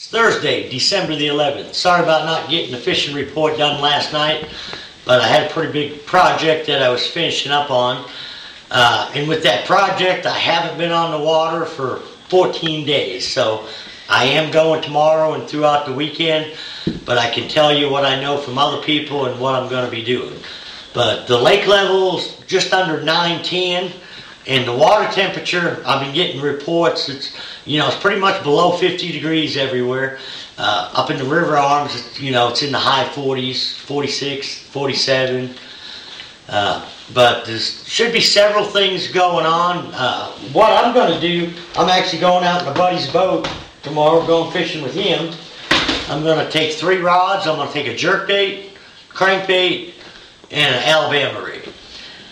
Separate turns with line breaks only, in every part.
It's Thursday, December the 11th. Sorry about not getting the fishing report done last night, but I had a pretty big project that I was finishing up on. And with that project, I haven't been on the water for 14 days. So I am going tomorrow and throughout the weekend, but I can tell you what I know from other people and what I'm going to be doing. But the lake level's just under 910, and the water temperature, I've been getting reports, it's pretty much below 50 degrees everywhere. Up in the river arms, it's in the high 40s, 46, 47. But there should be several things going on. What I'm going to do, I'm actually going out in a buddy's boat tomorrow, going fishing with him. I'm going to take 3 rods. I'm going to take a jerkbait, crankbait, and an Alabama rig.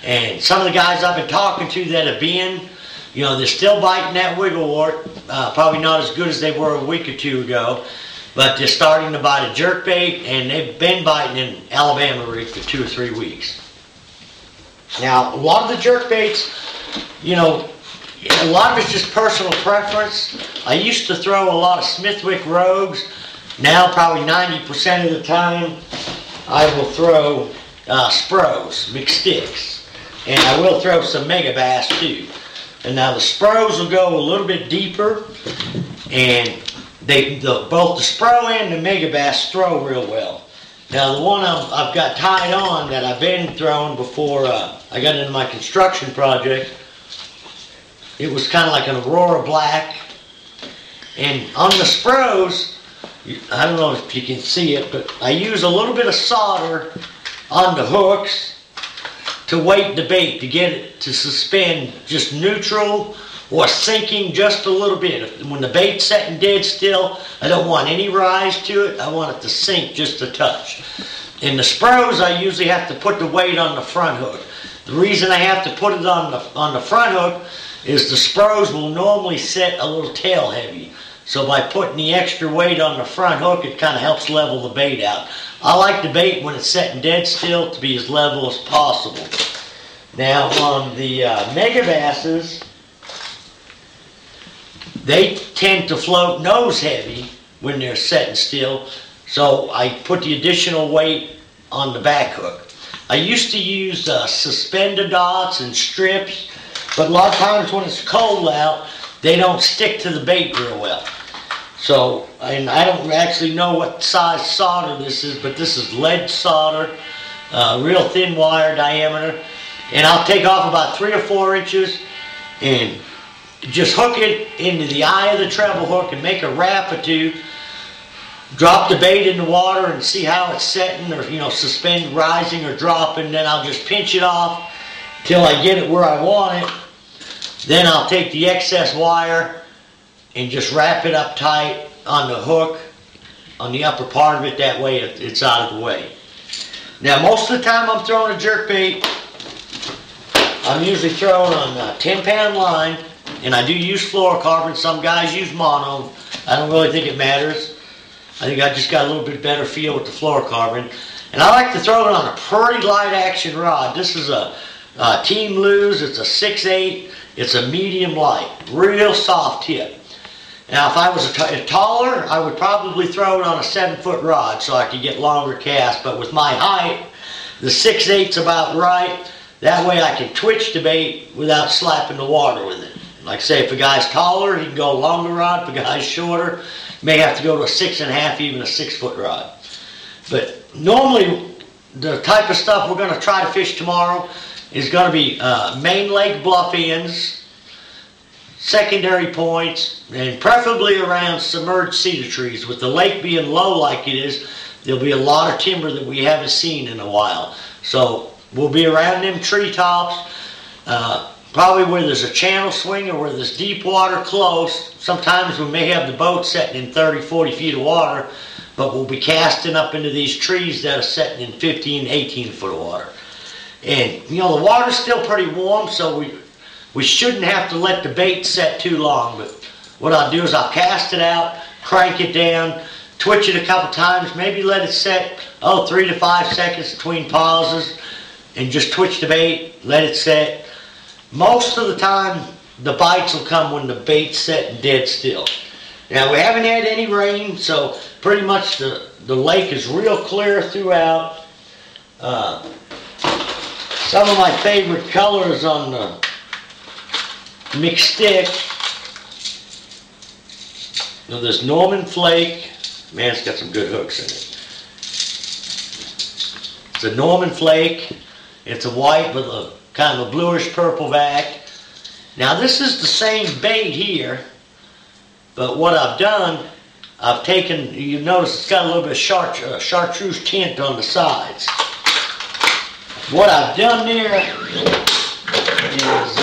And some of the guys I've been talking to that have been, they're still biting that wiggle wart. Probably not as good as they were a week or two ago, but they're starting to bite a jerkbait, and they've been biting an Alabama rig for 2 or 3 weeks. Now, a lot of the jerkbaits, a lot of it's just personal preference. I used to throw a lot of Smithwick Rogues. Now, probably 90% of the time, I will throw Spros, McSticks. And I will throw some mega bass too. And now the Spros will go a little bit deeper, and both the Spro and the mega bass throw real well. Now the one I've got tied on that I've been throwing before I got into my construction project, it was kind of like an Aurora Black. And on the Spros, I don't know if you can see it, but I use a little bit of solder on the hooks to weight the bait, to get it to suspend just neutral or sinking just a little bit. When the bait's setting dead still, I don't want any rise to it. I want it to sink just a touch. In the Spros, I usually have to put the weight on the front hook. The reason I have to put it on the front hook is the Spros will normally set a little tail heavy. So by putting the extra weight on the front hook, it kind of helps level the bait out. I like the bait when it's setting dead still to be as level as possible. Now on the mega basses, they tend to float nose heavy when they're setting still. So I put the additional weight on the back hook. I used to use suspender dots and strips, but a lot of times when it's cold out, they don't stick to the bait real well. So, and I don't actually know what size solder this is, but this is lead solder, real thin wire diameter. And I'll take off about 3 or 4 inches and just hook it into the eye of the treble hook and make a wrap or two. Drop the bait in the water and see how it's setting, or suspend rising or dropping. Then I'll just pinch it off till I get it where I want it. Then I'll take the excess wire and just wrap it up tight on the hook on the upper part of it. That way it's out of the way. Now most of the time I'm throwing a jerkbait, I'm usually throwing on a 10-pound line, and I do use fluorocarbon. Some guys use mono. I don't really think it matters. I think I just got a little bit better feel with the fluorocarbon. And I like to throw it on a pretty light action rod. This is a Team Lose. It's a 6/8. It's a medium light, real soft tip. Now, if I was taller, I would probably throw it on a 7-foot rod so I could get longer casts. But with my height, the 6/8's about right. That way I can twitch the bait without slapping the water with it. Like I say, if a guy's taller, he can go a longer rod. If a guy's shorter, he may have to go to a 6.5, even a 6-foot rod. But normally, the type of stuff we're going to try to fish tomorrow is going to be main lake bluff ends, secondary points, and preferably around submerged cedar trees. With the lake being low like it is, there'll be a lot of timber that we haven't seen in a while. So we'll be around them treetops, probably where there's a channel swing or where there's deep water close. Sometimes we may have the boat setting in 30, 40 feet of water, but we'll be casting up into these trees that are setting in 15, 18 foot of water. And the water's still pretty warm, so we shouldn't have to let the bait set too long. But what I'll do is I'll cast it out, crank it down, twitch it a couple times, maybe let it set 3 to 5 seconds between pauses, and just twitch the bait, let it set. Most of the time the bites will come when the bait's set dead still. Now we haven't had any rain, so pretty much the lake is real clear throughout. Some of my favorite colors on the mixed stick. Now there's Norman Flake. Man, it's got some good hooks in it. It's a Norman Flake. It's a white with a kind of a bluish purple back. Now this is the same bait here, but what I've done, I've taken, you notice it's got a little bit of chartreuse tint on the sides. What I've done there is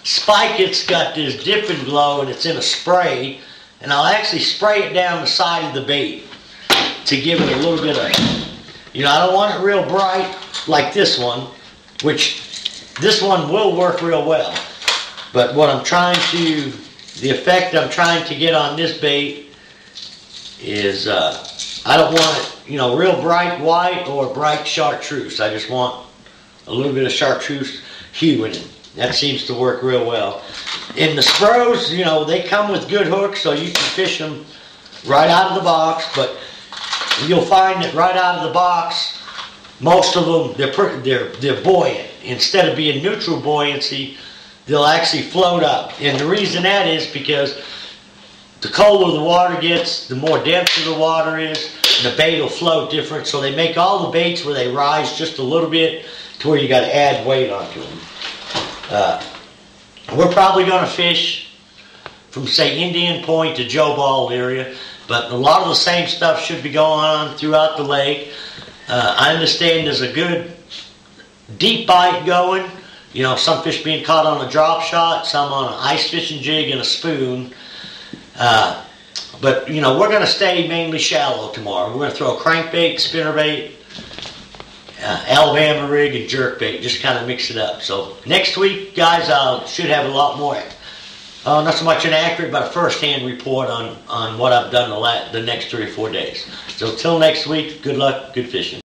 Spike It's got this dip and glow, and it's in a spray, and I'll actually spray it down the side of the bait to give it a little bit of, I don't want it real bright like this one, which this one will work real well. But what I'm trying to, the effect I'm trying to get on this bait is, I don't want it, real bright white or bright chartreuse. I just want a little bit of chartreuse hue in it. That seems to work real well. In the Spros, they come with good hooks, so you can fish them right out of the box, but you'll find that right out of the box, most of them, they're buoyant. Instead of being neutral buoyancy, they'll actually float up. And the reason that is because the colder the water gets, the more denser the water is, and the bait will float different. So they make all the baits where they rise just a little bit to where you got to add weight onto them. We're probably going to fish from, say, Indian Point to Joe Ball area, but a lot of the same stuff should be going on throughout the lake. I understand there's a good deep bite going. Some fish being caught on a drop shot, some on an ice fishing jig and a spoon. But, we're going to stay mainly shallow tomorrow. We're going to throw crankbait, spinnerbait, Alabama rig, and jerkbait. Just kind of mix it up. So next week, guys, I should have a lot more, not so much an accurate, but a first-hand report on what I've done the next 3 or 4 days. So till next week, good luck, good fishing.